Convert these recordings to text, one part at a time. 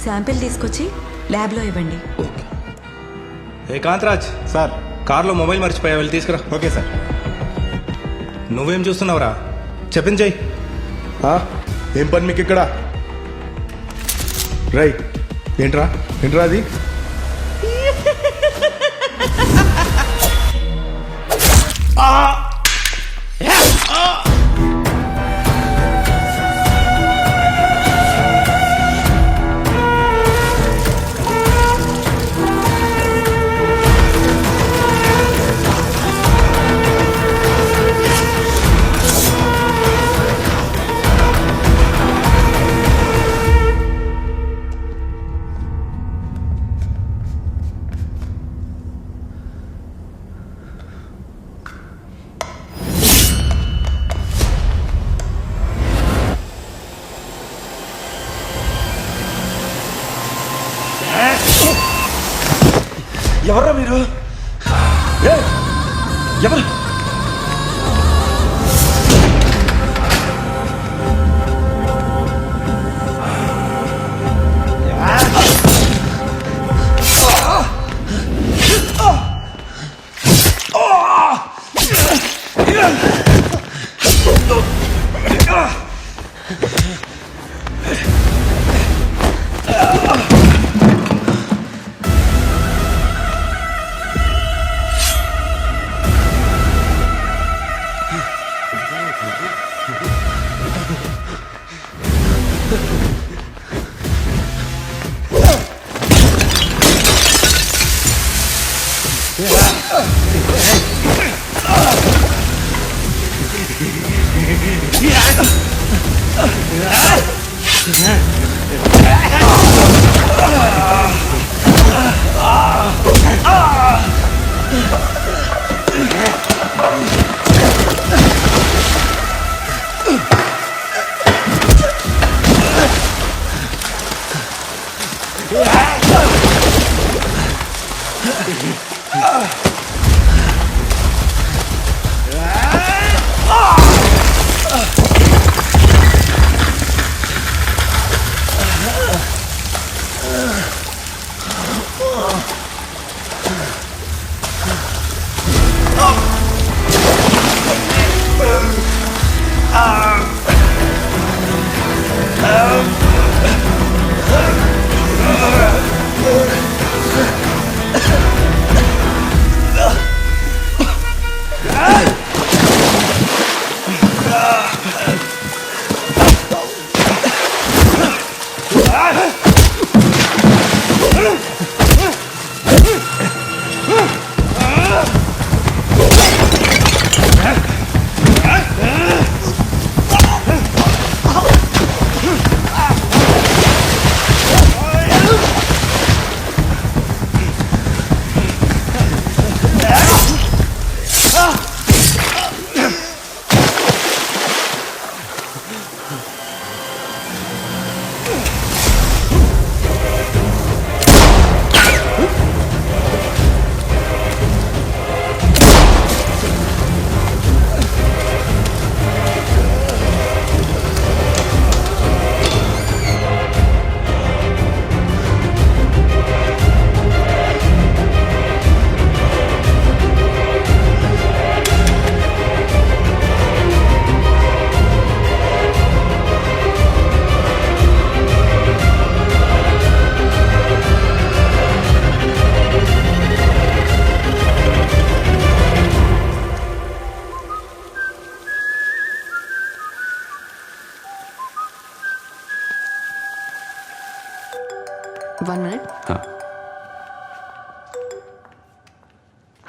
Sample తీసుకొచ్చి ల్యాబ్లో ఇవ్వండి. ఓకే ఏ కాంతరాజ్ సార్. కార్లో మొబైల్ మర్చిపోయా, వెళ్ళి తీసుకురా. Okay sir. నువ్వేం చూస్తున్నావురా? చెప్పింది చెయ్యి. ఏం పని మీకు ఇక్కడ? రై ఏంట్రా ఏంట్రా అది? ఎవర్రా మీరు? ఎవరు?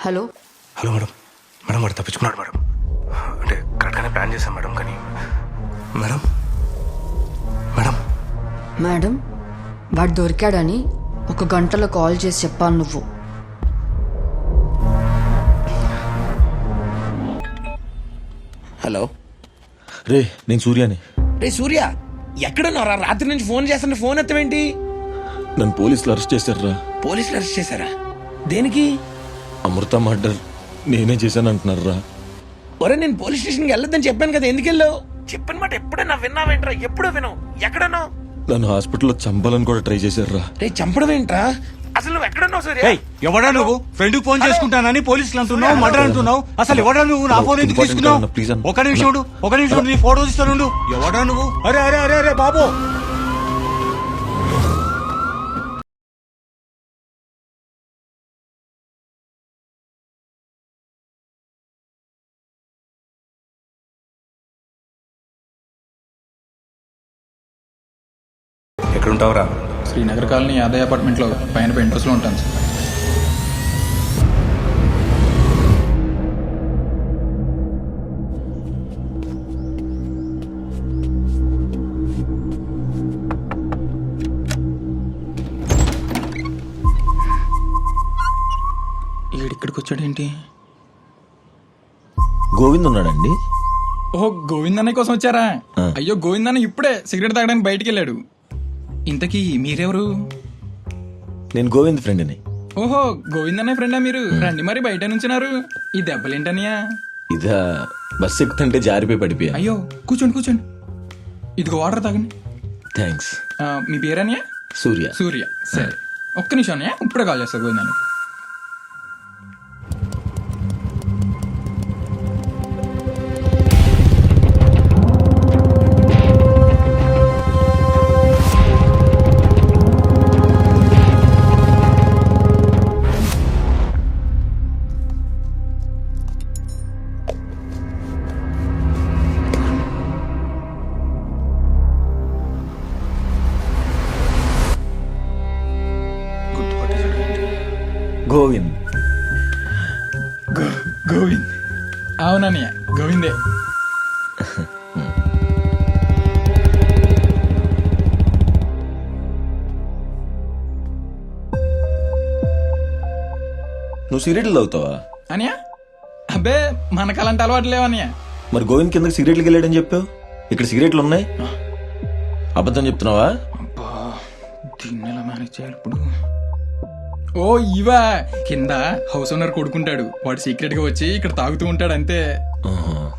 Hello hello madam. మేడం వాడు తప్పించుకున్నాడు మేడం. అంటే కరెక్ట్గానే ప్లాన్ చేశాం మేడం. కానీ మేడం మేడం మేడం వాడు దొరికాడని 1 గంటలో కాల్ చేసి చెప్పాను నువ్వు. హలో రే నేను సూర్యాని. రే సూర్య, ఎక్కడున్నారా? రాత్రి నుంచి ఫోన్ చేస్తుంటే ఫోన్ ఎత్తవేంటి? నన్ను పోలీసులు అరెస్ట్ చేశారా? పోలీసులు అరెస్ట్ చేశారా? దేనికి? అమృత మర్డర్ నేనే చేశాను అంటున్నారా? ఒరే, నేను పోలీస్ స్టేషన్కి వెళ్ళొద్దని చెప్పాను కదా, ఎందుకు వెళ్ళావు? చెప్పిన మాట ఎప్పుడైనా విన్నావేంట్రా? ఎప్పుడో వినవు. ఎక్కడన్నావు? నన్ను హాస్పిటల్లో చంపాలని కూడా ట్రై చేశారా. రే చంపడం ఏంట్రా? అసలు నువ్వు ఎక్కడున్నావు సూర్య? ఎవడా నువ్వు? ఫ్రెండ్ ఫోన్ చేసుకుంటానని పోలీసులు అంటున్నావు, మర్డర్ అంటున్నావు. అసలు ఎవడా నువ్వు? నా ఫోన్ ఎందుకు Important తీసుకున్నావు? అన్న, please అన్న. ఒక నిమిషం ఉండు, ఒక నిమిషం ఉండు, నీ ఫోటో తీస్తాను. ఎవడా నువ్వు? అరే అరే అరే అరే బాబు, ఎక్కడుంటావురా? శ్రీనగర్ కాలనీ యాదయ్య అపార్ట్మెంట్లో పైన పెంట్హౌస్లో ఉంటాను సార్. ఈడిక్కడికి వచ్చాడేంటి? గోవింద్ ఉన్నాడండి. ఓహో, గోవిందన్న కోసం వచ్చారా? అయ్యో, గోవిందన్న ఇప్పుడే సిగరెట్ తాగడానికి బయటికి వెళ్ళాడు. ఇంతకీ మీరెవరు? నేను గోవింద్ ఫ్రెండ్ని. ఓహో, గోవిందన్న ఫ్రెండా మీరు? రండి మరి, బయట నుంచున్నారు. ఈ దెబ్బలేంటనియా? ఇదా బస్ ఎక్కుతుంటే జారిపోయి పడిపోయా. అయ్యో, కూర్చోండి కూర్చోండి. ఇదిగో వాటర్ తాగండి. థ్యాంక్స్. మీ పేరనియా? సూర్య. సూర్య. సరే, ఒక్క నిమిషం అన్నయ్య, ఇప్పుడే కాల్ చేస్తా గోవిందన్న. గోవింద్. గోవింద్. అవునన్నయ్య, గోవిందే. నువ్వు సిగరెట్లు తాగుతావా? అనియా, అబ్బే మనకు అలాంటి అలవాటు లేవన్నయ్య. మరి గోవింద్ కిందకి సిగరెట్లకి వెళ్ళాడని చెప్పావు. ఇక్కడ సిగరెట్లు ఉన్నాయి. అబద్ధం చెప్తున్నావా? అబ్బా, దీన్ని ఎలా మేనేజ్ చేయాలి ఇప్పుడు? ఓ ఇవా, కింద హౌస్ ఓనర్ కొడుకుంటాడు, వాడు సీక్రెట్ గా వచ్చి ఇక్కడ తాగుతూ ఉంటాడు అంతే.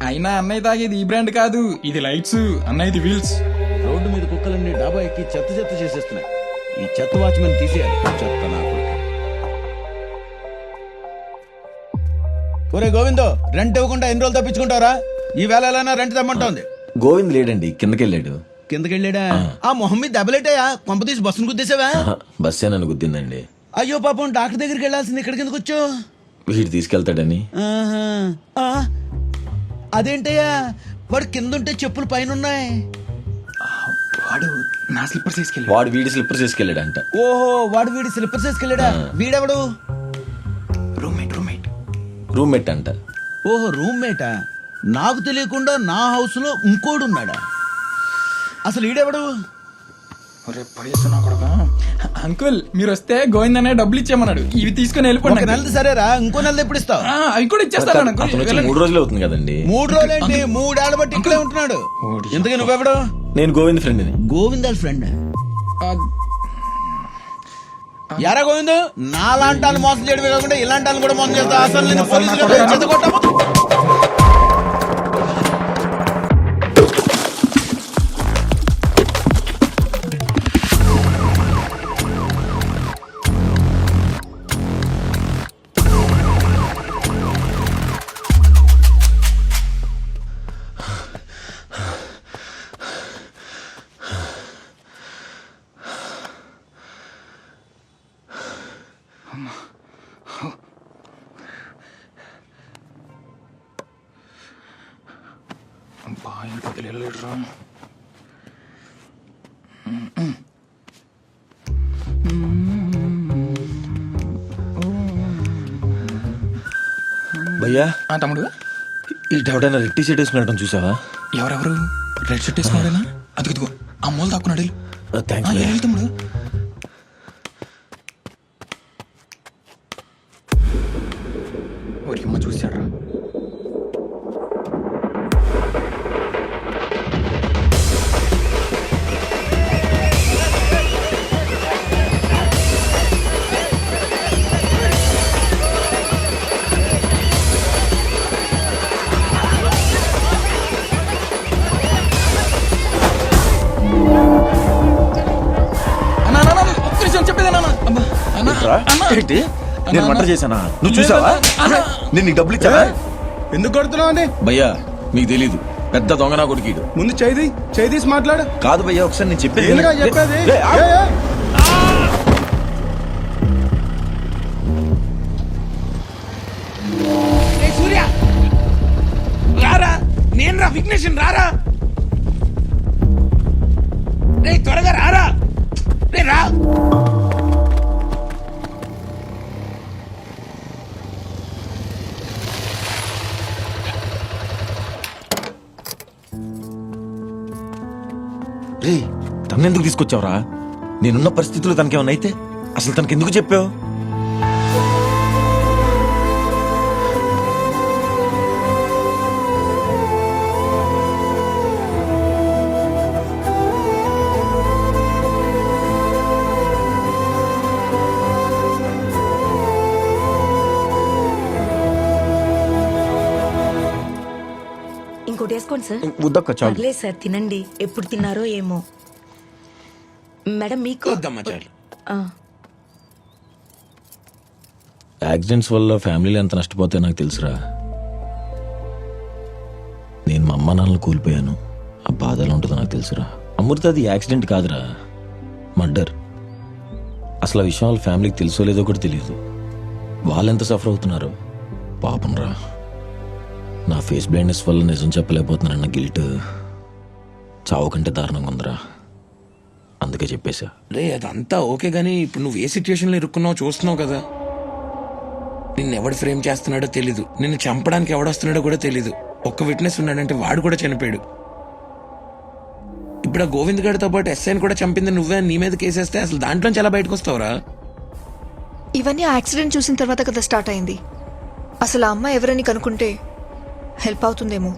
అయినా అన్నయ్య తాగేది ఈ బ్రాండ్ కాదు, ఇది లైట్స్, అన్నయ్యది వీల్స్. రోడ్డు మీద కుక్కలన్నీ డాబా ఎక్కి చెత్త చెత్త చేసేస్తున్నాయి. ఈ చెత్త వాచ్మెన్ తీసేయాలి. చెత్త నా కొడుకు. ఒరే గోవిందో, రెంట్ ఇవ్వకుండా ఎన్ని రోజులు తప్పించుకుంటారా? ఈ వేళ ఎలా రెంట్ తెమ్మంటోంది. గోవింద్ లేడండి, కిందకి వెళ్ళాడు. కిందకెళ్ళాడా? ఆ మొహం మీద దెబ్బలేటాయా? కొంప తీసి బస్సును గుద్దేశావా? బస్సే నన్ను గుద్దిందండి. అయ్యో పాపం, డాక్టర్ దగ్గరికి వెళ్ళాల్సింది ఇక్కడ కిందకు వచ్చు. వీడు తీసుకెళ్తాడని. అదేంటయ్యా, వాడు కింద ఉంటే చెప్పులు పైన ఉన్నాయి. వాడు నా స్లిప్పర్స్ తీసుకెళ్ళి. వాడు వీడి స్లిప్పర్స్ తీసుకెళ్ళాడంట. ఓహో, వాడు వీడి స్లిప్పర్స్ వేసుకెళ్ళాడా? వీడెవడు? రూమ్మేట్. రూమ్మేట్. రూమ్మేట్ అంట. ఓహో, రూమ్మేటా? నాకు తెలియకుండా నా హౌస్ లో ఇంకోడున్నాడా? అసలు ఈడెవడు? అంకుల్, మీరు వస్తే గోవింద్ అనే డబ్బులు ఇచ్చేయమన్నాడు, ఇవి తీసుకుని వెళ్ళిపోండి. ఒక నెలది సరేరా, ఇంకో నెలది ఎప్పుడు ఇస్తావు? అవి కూడా ఇచ్చేస్తాను అతను వచ్చి 3 రోజులు అవుతుంది కదండి. 3 రోజులేంటి? 3 ఏళ్ల బట్టి ఇక్కడే ఉంటున్నాడు. ఇంతకీ నువ్వెవడు? నేను గోవింద్ ఫ్రెండ్ని. గోవిందాల్ ఫ్రెండ్. యారా గోవింద్, నాలాంటి వాళ్ళు మోసం చేయడమే కాకుండా ఇలాంటి వాళ్ళు కూడా మోసం చేస్తా. అసలు నేను పోలీసులు చెత్తగొట్టాము. భయ్యా, తమ్ముడు, ఇటెవడైనా రెడ్ టీ షర్ట్ వేసుకున్నట్టు చూసావా? ఎవరెవరు? రెడ్ షర్ట్ వేసుకున్నాడేనా? అదిగో ఆ మూల తాక్కున్నాడు. థ్యాంక్స్. తమ్ముడు, ఒరియమ్మ చూశాడ్రా. ఏంట్రా ఏంటి నేను మర్డర్ చేశానా నువ్వు చూసావా నేను నీకు డబ్బులు ఇచ్చానా ఎందుకు కొడుతున్నావు అని భయ్యా మీకు తెలీదు పెద్ద దొంగనా కొడుకీడు ముందు చేదీసి మాట్లాడు కాదు భయ్యా ఒకసారి నేను చెప్పేది ఏందిగా వినండి. చెప్పేది లే, ఆగు. ఏ, ఏ. ఏ సూర్య రారా నేను రా విఘ్నేష్ రారా రే త్వరగా రారా రే రా రే తను ఎందుకు తీసుకొచ్చావురా నేనున్న పరిస్థితుల్లో తనకేమన్నా అయితే అసలు తనకి ఎందుకు చెప్పావు ఇంకోటి వేసుకోండి సార్. వద్దక్క చాలు పర్లేదు సార్, తినండి. ఎప్పుడు తిన్నారో ఏమో. మేడం మీకు వద్దమ్మా చాలు ఆ, యాక్సిడెంట్స్ వల్ల ఫ్యామిలీలు ఎంత నష్టపోతే నాకు తెలుసురా నేను మా అమ్మ నాన్నలు కోల్పోయాను ఆ బాధ ఎలా ఉంటుందో నాకు తెలుసురా అమృత అది యాక్సిడెంట్ కాదురా మర్డర్ అసలు ఆ విషయం వాళ్ళ ఫ్యామిలీకి తెలుసో లేదో కూడా తెలియదు వాళ్ళెంత సఫర్ అవుతున్నారో పాపం రా నా ఫేస్ బ్లైండ్నెస్ వల్ల నిజం చెప్పలేకపోతున్నానన్న గిల్ట్ చావు కంటే దారుణంగా ఉందిరా అందుకే చెప్పేశా రే అదంతా ఓకే గానీ ఇప్పుడు నువ్వు ఏ సిచ్యువేషన్ లో ఇరుక్కున్నావు చూస్తున్నావు కదా నిన్ను ఎవడు ఫ్రేమ్ చేస్తున్నాడో తెలీదు నిన్ను చంపడానికి ఎవడొస్తున్నాడో కూడా తెలీదు ఒక్క విట్నెస్ ఉన్నాడంటే వాడు కూడా చనిపోయాడు ఇప్పుడు ఆ గోవింద్ గారితో పాటు ఎస్ఐని కూడా చంపింది నువ్వే నీ మీద కేసేస్తే అసలు దాంట్లోంచి ఎలా బయటకు వస్తావురా ఇవన్నీ యాక్సిడెంట్ చూసిన తర్వాత కదా స్టార్ట్ అయింది. అసలు ఆ అమ్మాయి ఎవరని కనుక్కుంటే హెల్ప్ అవుతుందేమో.